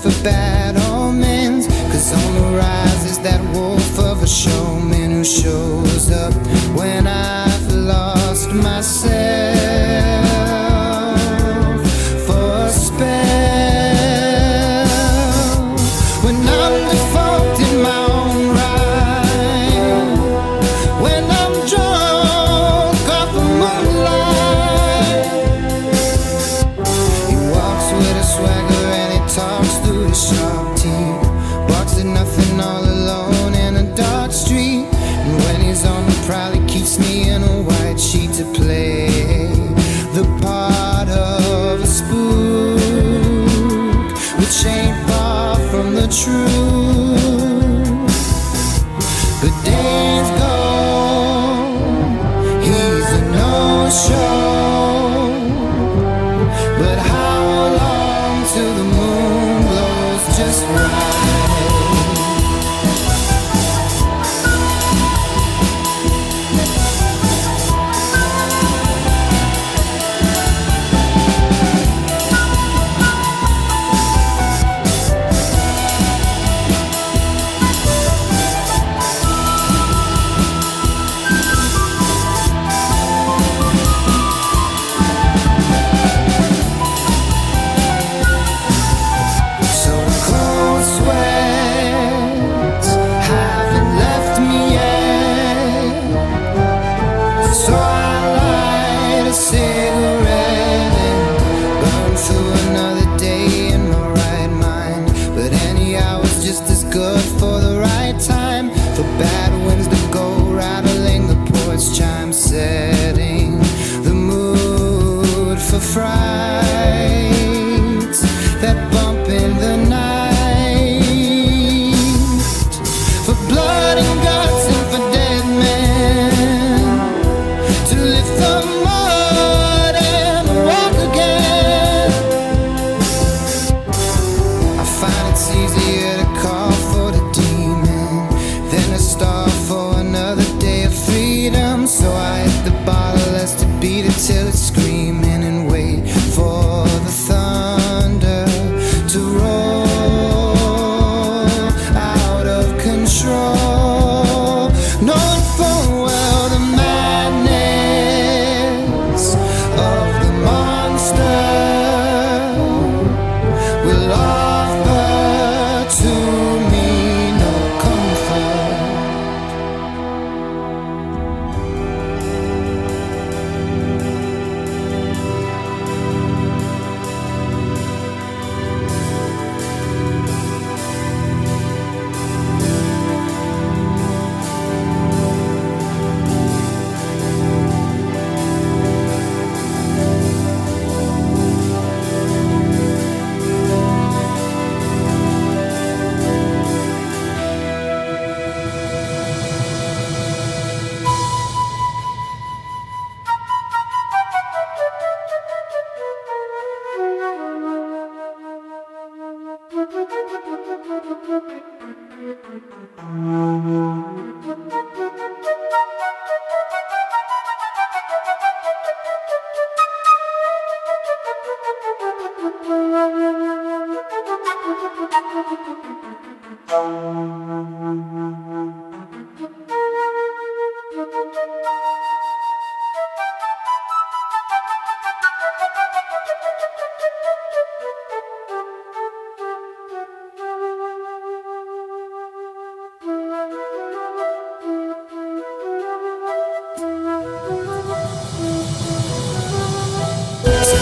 for bad omens. Cause on the rise is that wolf of a showman who shows up when I've lost myself for a spell. When I'm defunct in my own right, when I'm drunk off the moonlight, he walks with a swagger and he talks through the sharp teeth. Walks at nothing all alone in a dark street. And when he's on the prowl, he keeps me in a white sheet to play the part of a spook, which ain't far from the truth. But days gone, he's a no-show. But how long till the moon glows just right? Setting the mood for frights that bump in the night, for blood and guts and for dead men to lift the mud and walk again. I find it's easier to call for the demon than to starve for another day of freedom. So I hit the bottle as to beat it till it's screaming and wait for the thunder to roll out of control, knowing full well the madness of the monster will offer to me no comfort.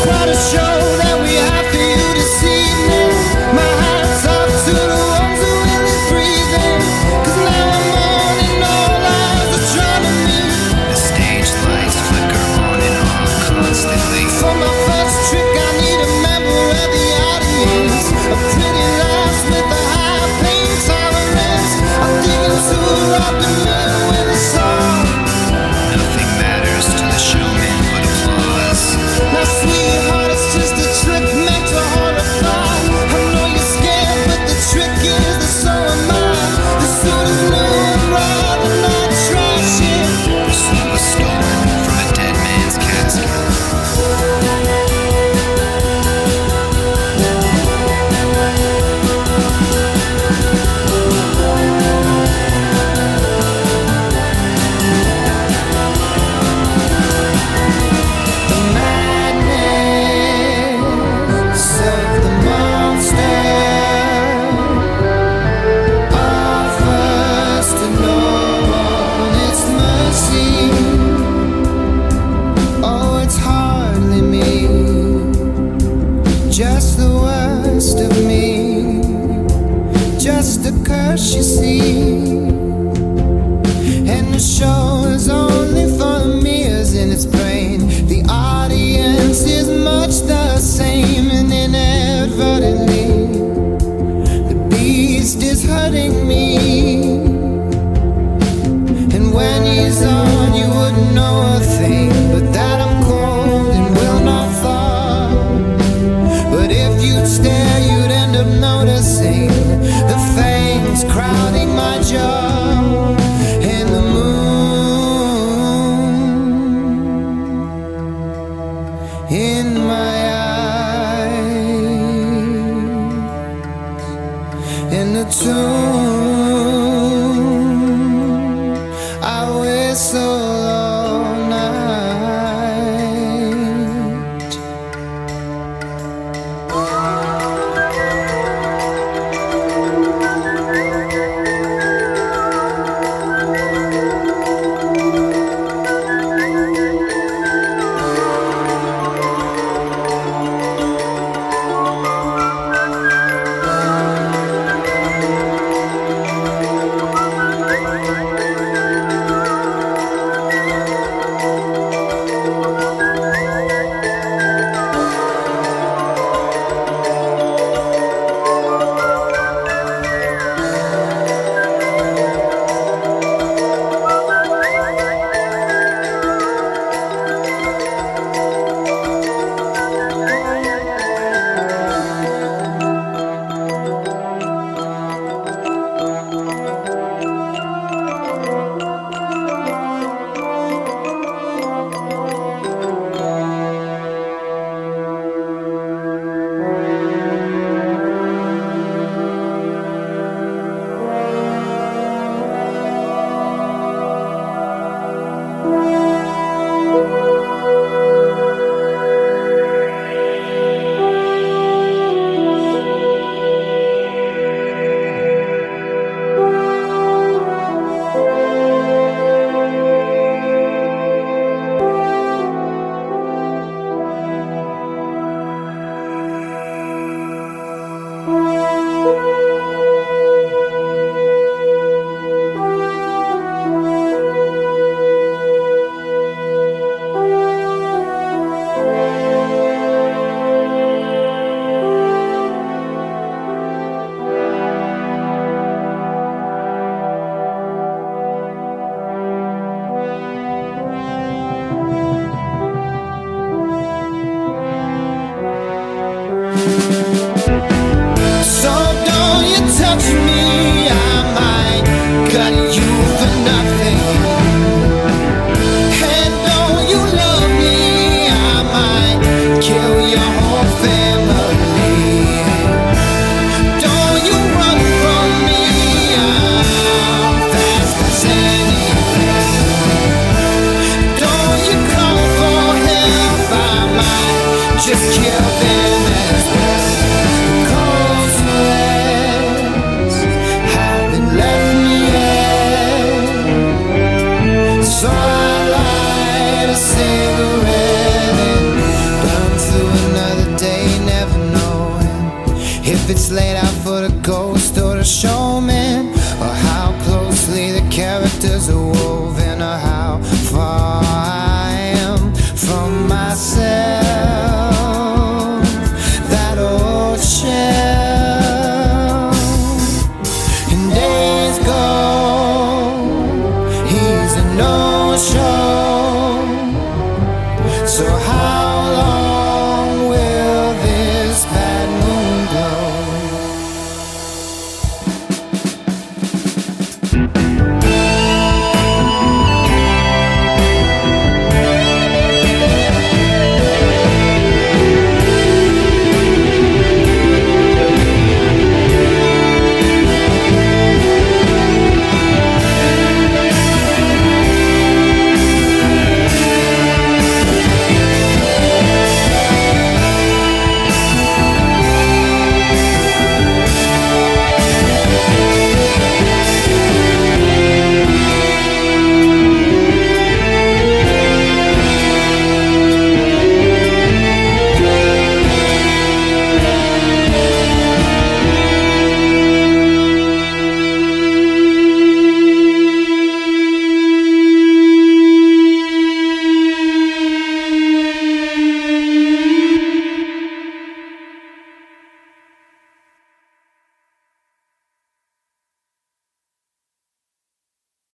Quite a show that we have for you this evening. My hat's off to the ones who really breathing, cause now I'm on and all eyes are trying to meet. The stage lights flicker on and off constantly. For my first trick I need a member of the audience, a pretty lass with a high pain tolerance. I'm digging to a rockin' man with a song. Nothing matters to the showman but applause. Now sweetheart, it's just a And the show is only for the mirrors in its brain. The audience is much the same, and inadvertently the beast is hurting me. And when he's on, you wouldn't know a thing, but that I'm cold and will not thaw. But if you'd stare, you'd end up noticing the fangs crowding my jaw, and the moon in my eyes, and the tune